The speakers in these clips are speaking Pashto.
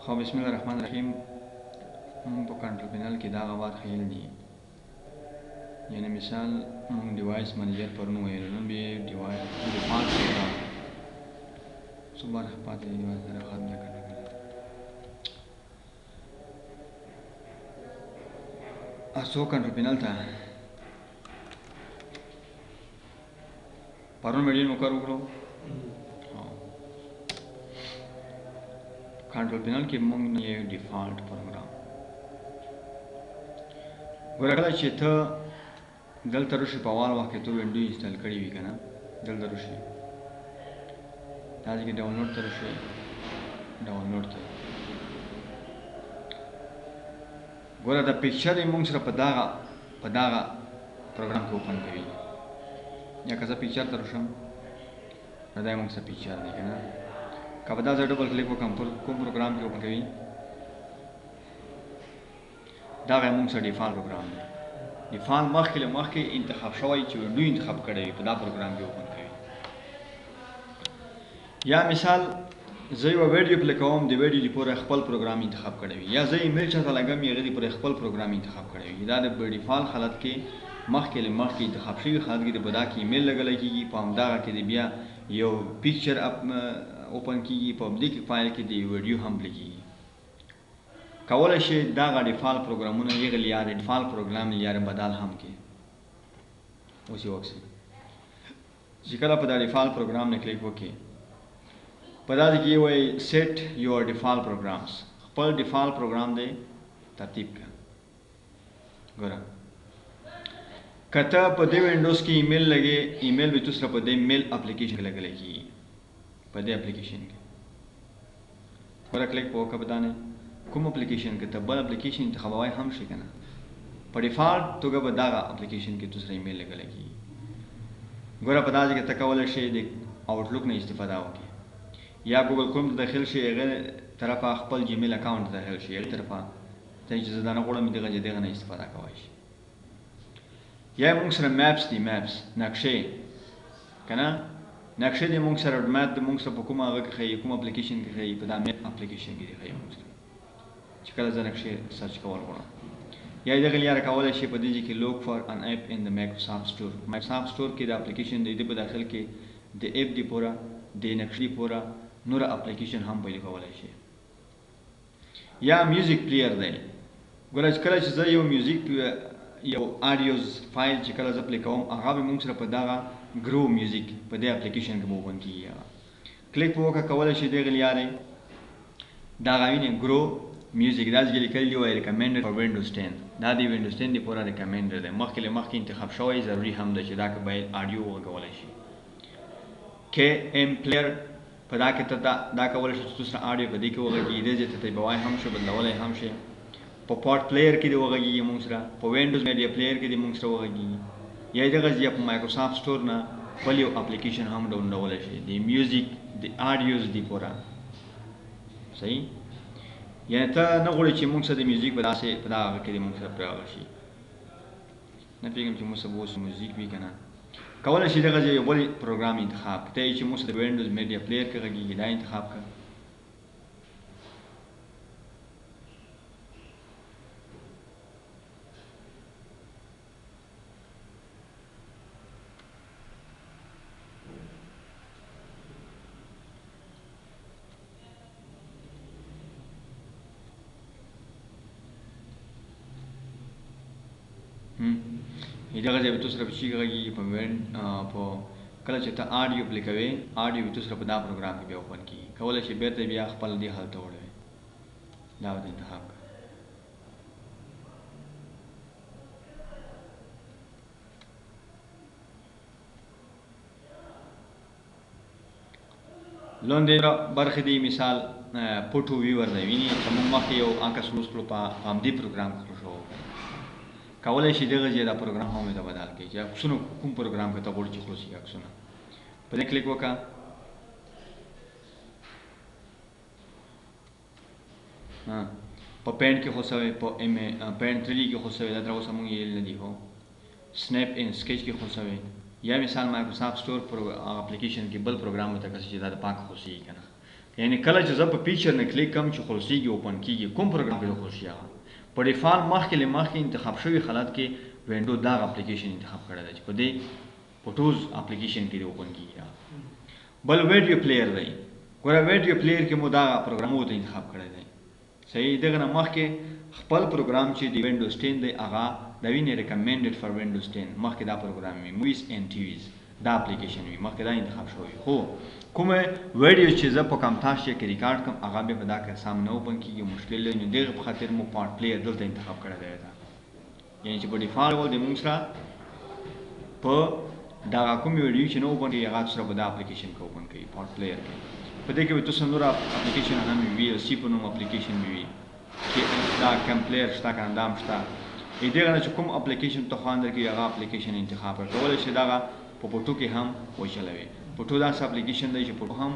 خو بسم الله الرحمن الرحیم مونږ په کنټرول پینل کې دا غوار خیل دي یعنی مثال مونږ ډیوایس منیجر پرون ویل نو به ډیوایس ډیفالت پروګرام صبح پاتې ډیوایس سره خاطر نه کړل اسو کنټرول پینل ته پرون ویډیو نو کارو کنټرول پینل کې مونږ نه یو ډیفالت پروګرام ورکړل چې ته دلته راشي په اول وخت کې ته وینډو انسټال کړی وي کنه دلته راشي دا چې ډاونلوډ تر شي ډاونلوډ ته ګوره دا پکچر یې مونږ سره په داغه پروګرام کې اوپن کوي یا که زه پکچر ته راشم دا یې مونږ سره پکچر دی کنه که په دا زه ډبل کلیک وکړم کوم پروګرام کې اوپن کوي دا یې مونږ سره ډیفالت پروګرام دی ډیفالت مخکې انتخاب شوی چې وینډو انتخاب کړی وي په دا پروګرام کې اوپن کوي یا مثال زه یو ویډیو پلی کوم د ویډیو لپاره خپل پروګرام انتخاب کړی وي یا زه ایمیل چاته لګم هغې لپاره خپل پروګرام انتخاب کړی وي دا د ډیفالت حالت کې مخکې انتخاب شوي حالت کې د بدا کې ایمیل لګلی کېږي په همدغه کې د بیا یو پکچر اوپن کېږي په همدې کې فایل کې د ویډیو هم لیکېږي کولی شي دغه ډیفالت پروګرامونه هغې لیارې ډیفالت پروګرام لیارې بدل هم کړي اوس یې وکړئ چې کله په دا ډیفالت پروګرام نه کلیک وکړي په دا کې وایي سیټ یور ډیفالت پروګرامز خپل ډیفالت پروګرام دی ترتیب کړه ګوره که ته په دې وینډوز کې ایمیل لګې ایمیل به تو سره په دې میل اپلیکیشن کې لګلی کېږي په دې اپلیکیشن کې ګوره کلیک په وکړه په دا نه کوم اپلیکیشن کې ته بل اپلیکیشن انتخابوی هم شي که نه په ډیفالت توګه به دغه اپلیکیشن کې تو سره ایمیل لګلی کېږي ګوره په دا ځای کې ته کولی شي د آوټلوک نه استفاده وکړي یا ګوګل کروم ته داخل شي هغې طرفه خپل جیمیل اکاونټ ته داخل شي هغې طرفه ته چې زه دا نه غواړم دغه نه استفاده کولی شي یا مونږ سره میپس دي میپس نقشې که نه نقشې دي مونږ سره روډ میپ د مونږ سره په کوم هغه کې ښیي کوم اپلیکیشن کې ښیي په دا میپ اپلیکیشن کې دي ښیي مونږ سره چې کله زه نقشې سرچ کول غواړم یا دغه لاره کولی شي په دې ځای کې لوک فار ان ایپ ان د مایکروسافټ سټور مایکروسافټ سټور کې د اپلیکیشن دی په داخل کې د ایپ دی پوره د نقشې پوره نور اپلیکیشن هم پیدا کولی شي یا میوزیک پلیر دی ګوره چې کله چې زه یو میوزیک یو آډیوز فایل چې کله زه پلی کوم هغه به مونږ سره په دغه ګرو میوزیک په دې اپلیکیشن کې به اوپن کېږي کلیک په وکړه کولی شي دغې لیارې دغه وینې ګرو میوزیک دا چې لیکلی دی وایي ریکمنډډ فار وینډوز 10 دا د وینډوز 10 دپاره ریکمنډډ دی مخکې انتخاب شوی ضروري هم ده چې دا که باید آډیو وغږولی شي کې ایم پلیر په دا کې ته دا کولی شي چې تو سره آډیو په دې کې وغږېږي دې ځای ته تیبوی هم شي بدلولی هم شي په پاټ پلیر کې دې وغږېږي مونږ سره په وینډوز میډیا پلیر کې دې مونږ سره وغږېږي یا دغه ځای په مایکروسافټ سټور نه بل یو اپلیکیشن هم ډاونلوډولی شي د میوزیک د آډیوز دپاره صحیح یعنې ته نه غواړې چې مونږ سره د میوزیک په داسې په دغه کې دې مونږ سره پرې هغه شي نه پوهېږم چې مونږ سره به اوس میوزیک وي که نه کولی شي دغه ځای یو بل پروګرام انتخاب کړه ته یې چې مونږ سره د وینډوز میډیا پلیر کې غږېږي دا انتخاب کړه دغه ځای به تو سره په چی غږېږي په کله چې ته آډیو پلی کوې آډیو به تو سره په دا پروګرام کې بیا اوپن کېږي کولی شي بېرته بیا خپل دې حال ته وړوې دا به انتخاب کړه لاندې برخې دي مثال پوټو ویور دی ویني چې موږ مخکې یو عکس لوس کړو په همدې پروګرام کې شو کولی شي دغه ځای دا پروګرام هم ته بدل کړي چې عکسونه کوم پروګرام کې ته غواړې چې خلاص شي عکسونه په دې کلیک وکړه په پینټ کې خوښوي په پینټ 3D کې خوښوي دا تر اوسه مونږ یې نه دي هو سنیپ ان سکیچ کې خوښوي یا مثال مایکروسافټ سټور پر اپلیکیشن کې بل پروګرام ته کسي چې دا پاک خوشي کنه یعنی کله چې زه په پیکچر نه کلیک کوم چې خلاصيږي اوپن کیږي کوم پروګرام کې خلاصي هغه په ډیفالت مخکې انتخاب شوی حالت کې وینډو دا اپلیکیشن انتخاب کړی دی چې په دې فوټوز اپلیکیشن کې اوپن کیږي بل ویډیو پلیئر دی ګوره ویډیو پلیئر کې مو دا پروګرام وو انتخاب کړی دی صحیح دغه نه مخکې خپل پروګرام چې دی وینډوز 10 دی هغه دا ویني ریکمندډ فار وینډوز 10 مخکې دا پروګرام وي موویز اینڈ ټیویز دا اپلیکیشن وي مخکې دا انتخاب شوی خو کومه ویډیو چې زه په کمپیوټر کې ریکارډ کوم هغه به په دا کې سامنے اوپن کیږي مشکل نه دغه په خاطر مو پارت پلیئر دلته انتخاب کړی دی یعنی چې په ډیفالت ول د موږ سره په دا کوم ویډیو چې نو اوپن کیږي هغه سره په دا اپلیکیشن کې اوپن کیږي پارت پلیئر کې په دې کې به تاسو نور اپلیکیشن هم وي او سی په نوم اپلیکیشن وي چې دا کمپلیئر شته کنه دام شته دغه نه چې کوم اپلیکیشن ته خواندر کې هغه اپلیکیشن انتخاب کړئ چې دا په پټو کې هم وچلوي پټو دا اپلیکیشن دی چې پټو هم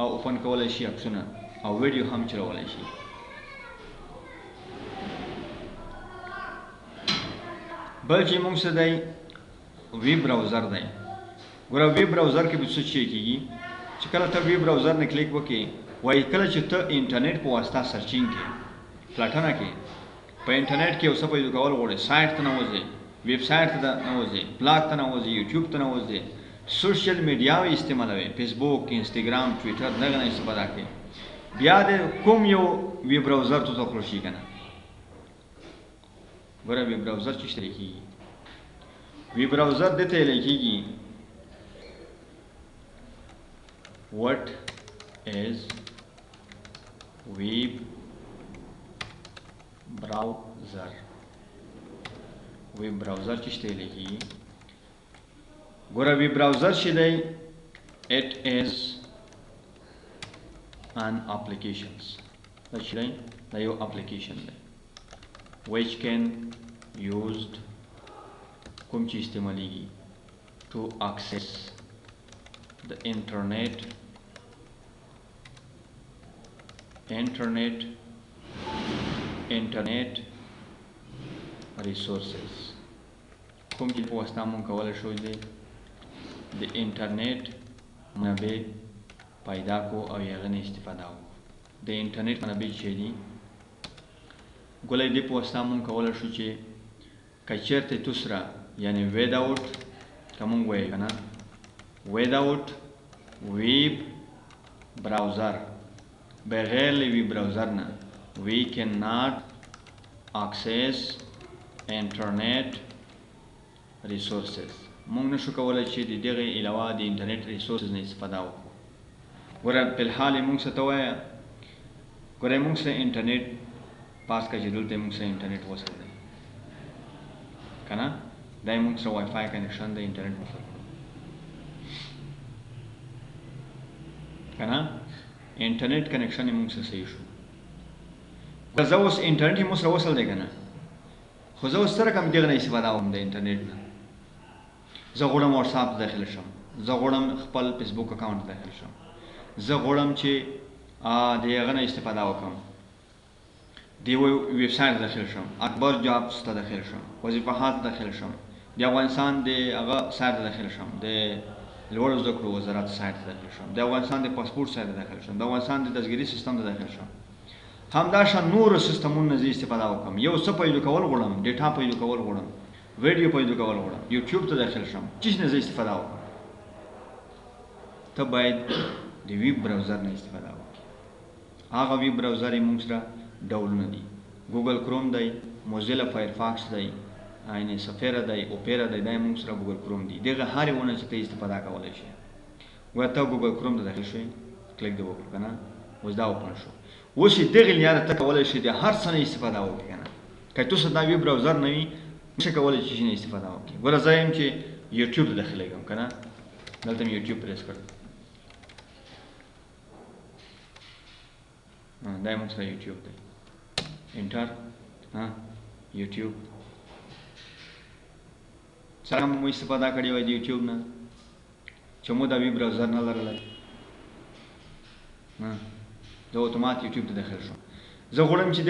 اوپن کولای شي اپشنونه او ویډیو هم چلولای شي بل چې موږ څه دی ویب براوزر دی ګوره ویب براوزر کې به څه شي کیږي چې کله ته ویب براوزر نه کلیک وکې وایي کله چې ته انټرنیټ په واسطه سرچینګ کې پلاتنه کې په انټرنیټ کې اوسه پیدا کول غواړي سایت ته نوځي ویب سایت ته نوځي بلاګ ته نوځي یوټیوب ته نوځي سوشل میډیا وی استعمالوي فیسبوک انستګرام ټویټر دغه نه استفاده کوي بیا د کوم یو ویب براوزر ته تخلو شي کنه ګوره ویب براوزر چې شته کیږي ویب براوزر دته لیکيږي what is web browser ویب براوزر چې شته لیکيږي ګوره ویب براوزر چې دی it is an applications دا چې دی دا یو اپلیکیشن دی which can used کوم چې استعمالیږي to access the internet resources کوم چې په واسطه مونږ کولای شو د انټرنیټ منابع پیدا کو او یې غني استفاده وکړو د انټرنیټ منابع چې دي ګولای دی په واسطه مونږ کولای شو چې کچرته توسرا یعنی without کوم وایي کنه without web browser بغیر ویب براوزر نه we cannot access internet resources مونږ نشو کولای چې دغه علاوه د انټرنیټ ریسورسز نه استفاده وکړو ګوره په حال مونږ څه ته وایي ګوره مونږ سره انټرنیټ پاس کا جدول ته مونږ سره انټرنیټ وصل دی کنه دای مونږ سره وای فای کنیکشن د انټرنیټ وصل کنه انټرنیټ کنیکشن مونږ سره صحیح شو زه اوس انټرنیټ مو سره وصل دی کنه خو زه اوس سره کوم دغه نه استفاده کوم د انټرنیټ نه زه غواړم واتس اپ داخل شم زه غواړم خپل فیسبوک اکاونټ داخل شم زه غواړم چې دغه نه استفاده وکم دی ویب سایت داخل شم اکبر جابز ته داخل شم وظیفه هات داخل شم د افغانستان د هغه سایت داخل شم د لوړ زده کړو وزارت سایت داخل شم د افغانستان د پاسپورت سایت داخل شم د افغانستان د تذکری سیستم داخل شم همداشان نور سیستمونه زی استفاده وکم یو څه پیدا کول غواړم ډیټا پیدا کول غواړم ویډیو پیدا کول غواړم یوټیوب ته داخل شم چیز نه زی استفاده وکم ته باید د ویب براوزر نه استفاده وکړي هغه ویب براوزر یې موږ سره ډولونه دي ګوګل کروم دی موزیلا فایرفاکس دی اینه سفیرا دی اوپیرا دی دا موږ سره ګوګل کروم دی دغه هر یو نه چې ته استفاده کولای شي ورته ګوګل کروم ته داخل شئ کلیک دی وکړه کنه اوس دا اوپن شو اوس دغه لاره ته کولای شي د هر څه نه استفاده وکړي کنه که تاسو دا ویب براوزر نه وي څه کولای شي نه استفاده وکړي ګوره زه یم چې یوټیوب ته داخله کوم کنه دلته مې یوټیوب پریس کړ دا موږ سره یوټیوب دی انټر یوټیوب څنګه مو استفاده کړې وای د یوټیوب نه چې مو دا ویب براوزر نه لرلای زه اتومات یوټیوب ته داخل شم زه غواړم چې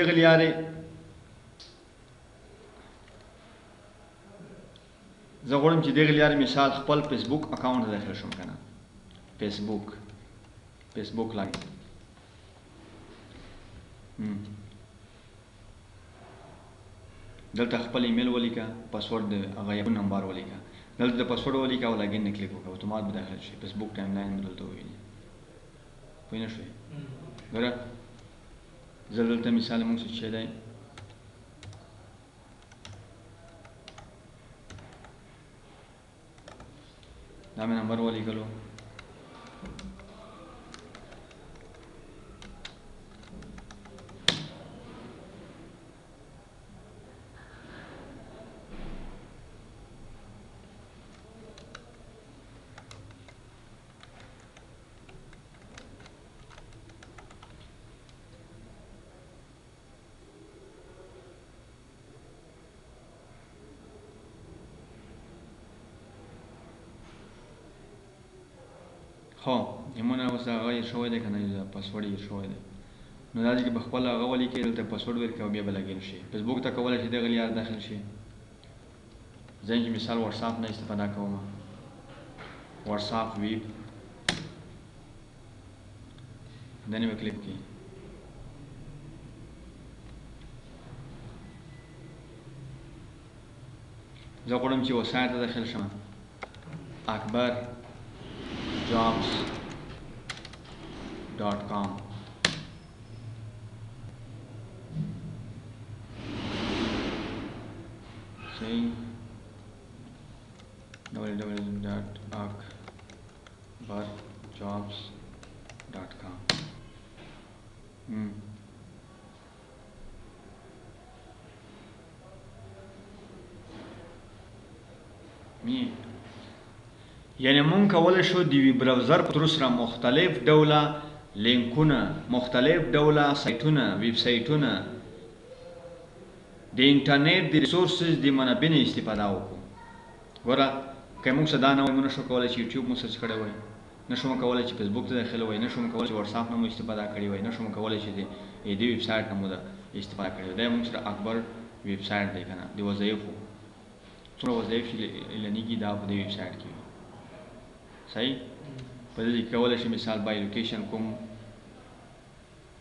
دغه لارې مثال خپل فیسبوک اکاونټ ته داخل شم کنه فیسبوک لاګ دلته خپل ایمیل ولیکه، پاسورډ د هغه یو نمبر ولیکه، دلته د پاسورډ ولیکه او لاګین نه کلیک وکړه، اتومات به داخل شي. فیسبوک ټایم لاین به دلته وویني. پوه نه شوې؟ ګوره زه دلته مثال موږ څه دی دا مې نمبر ولیکلو، خو ایمونه اوس هغه یې شوی دی که نه پاسورډ یې شوی دی، نو دا چې به خپل هغه ولیکې دلته پاسورډ ولیکې او بیا به لګین شي. فیسبوک ته کولی شي دغه لار داخل شي. زه چې مثال واتساپ نه استفاده کوم، واتساپ ویب دنې به کلیک کړي. زه غواړم چې وسایت ته داخل شم، اکبر jobs.com. See www.akbarjobs.com. یعنی مونږ کولی شو د وی براوزر په تر سره مختلف ډوله لینکونه، مختلف ډوله سایټونه، ویب سایټونه د انټرنیټ د ریسورسز د منابع نه استفاده وکړو. ګوره که موږ څه دا نه وای، موږ نشو کولی چې یوټیوب مو سرچ کړی وای، نشو مو کولی چې فیسبوک ته داخله وای، نشو مو کولی چې واتساپ نه مو استفاده کړې وای، نشو مو کولی چې د دې ویب سایټ نه مو استفاده کړې وای. دا موږ سره اکبر ویب سایټ دی که نه، د وظایفو څومره وظایف چې اعلانېږي دا په دې ویب سایټ کې وي. صحیح؟ په دې کې کولی شي مثال بای لوکیشن کوم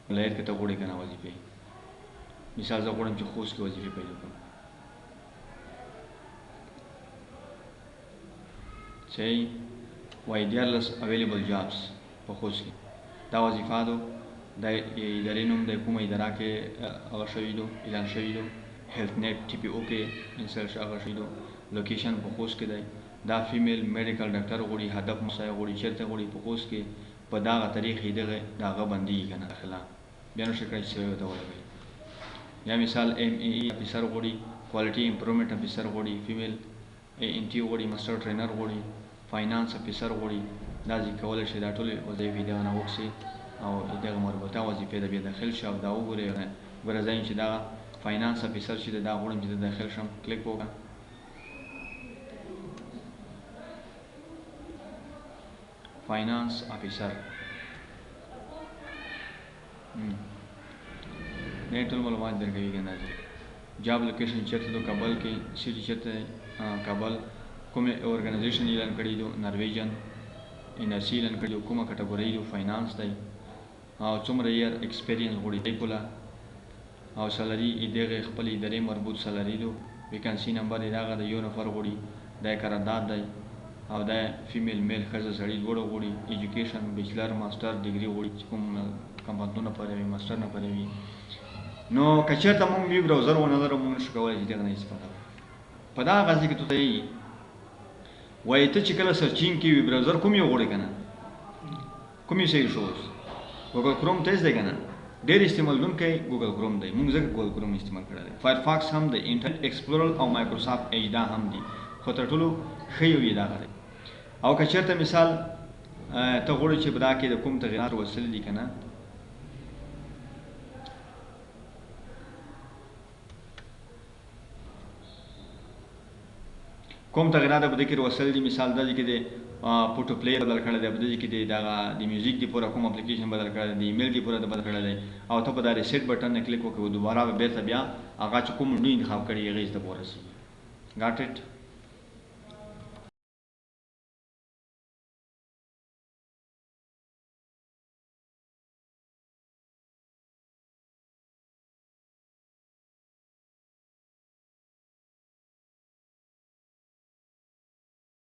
ولایت کې ته غواړې که نه وظیفې، مثال زه غواړم چې خوست کې وظیفې پیدا کړم. صحیح؟ وایي 14 اویلیبل جابس په خوست کې دا وظیفه ده، د ادارې نوم د کومه اداره کې هغه شوي دو، اعلان شوي دو، هیلث نیټ ټي پی او کې انسټال هغه شوي دو، لوکیشن په خوست کې دی، دا فیمیل میډیکل ډاکټر غواړي، هدف مسایه غواړي، چېرته غواړي په خوست کې، په دغه تاریخ یې د هغه بندېږي که نه داخله، بیا نو شي کړی چې سوی ورته ولګوي. یا مثال ایم ای ای افیسر غواړي، کوالټي امپروومنټ افیسر غواړي، فیمیل ای ان ټي غواړي، ماسټر ټرینر غواړي، فاینانس افیسر غواړي. دا چې کولی شي دا ټولې وظایفې دغه نه وکړي او دغه مربوطه وظیفې ته بیا داخل شي او دا وګورئ. ګوره زه چې دغه فاینانس افیسر چې دی دا غواړم چې داخل شم، کلیک وکړه. فاینانس افیسر نه ټول معلومات درکوي که نه. جاب لوکیشن چېرته دو، کابل کې، سټي چېرته دی، کابل. کومې ارګنایزیشن اعلان کړی دو، نارویجن انرسي اعلان کړی دو، کومه کټګورۍ دو، فاینانس دی، او څومره یې ایکسپیرینس غواړي دی کوله، او سالري یې دغې خپل ادارې مربوط سالري دو، ویکنسي نمبر یې دغه د یو نفر غواړي، دا یې قرارداد دی، او دا فیمیل میل ښځه سړي دواړه غواړي، ایجوکیشن بیچلر ماسټر ډګري غواړي چې کوم کمپنیو نه پاره وي، ماسټر نه پاره وي. نو که چېرته موږ ویب براوزر ونه لرو، موږ نشو کولی چې دغه نه استفاده وکړو. په دغه غرض کې ته یې وایي ته چې کله سرچینګ کې ویب براوزر کوم یو غواړې که نه، کوم یې صحیح شو اوس ګوګل کروم تیز دی که نه، ډېر استعمالونکی ګوګل کروم دی، موږ ځکه ګوګل کروم استعمال کړی دی. فایرفاکس هم دی، انټرنټ ایکسپلورر او مایکروسافټ ایج دا هم دي، خو تر ټولو ښه یو یې دغه دی. او که چېرته مثال ته غواړې چې په دا کې د کوم تغیرات وسل دي که نه، کوم تغیرات په دې کې وسل دي، مثال دا کې د فوټو پلیئر بدل کړی دی، په دې کې دغه د میوزیک د پوره کوم اپلیکیشن بدل کړی دی، د ایمیل د پوره بدل کړی دی، او ته په دا ریسیټ بټن نه کلیک وکړې، دوباره به بېرته بیا هغه چې کوم نوی انتخاب کړي هغې ته ورسېږي. ګاټ اټ.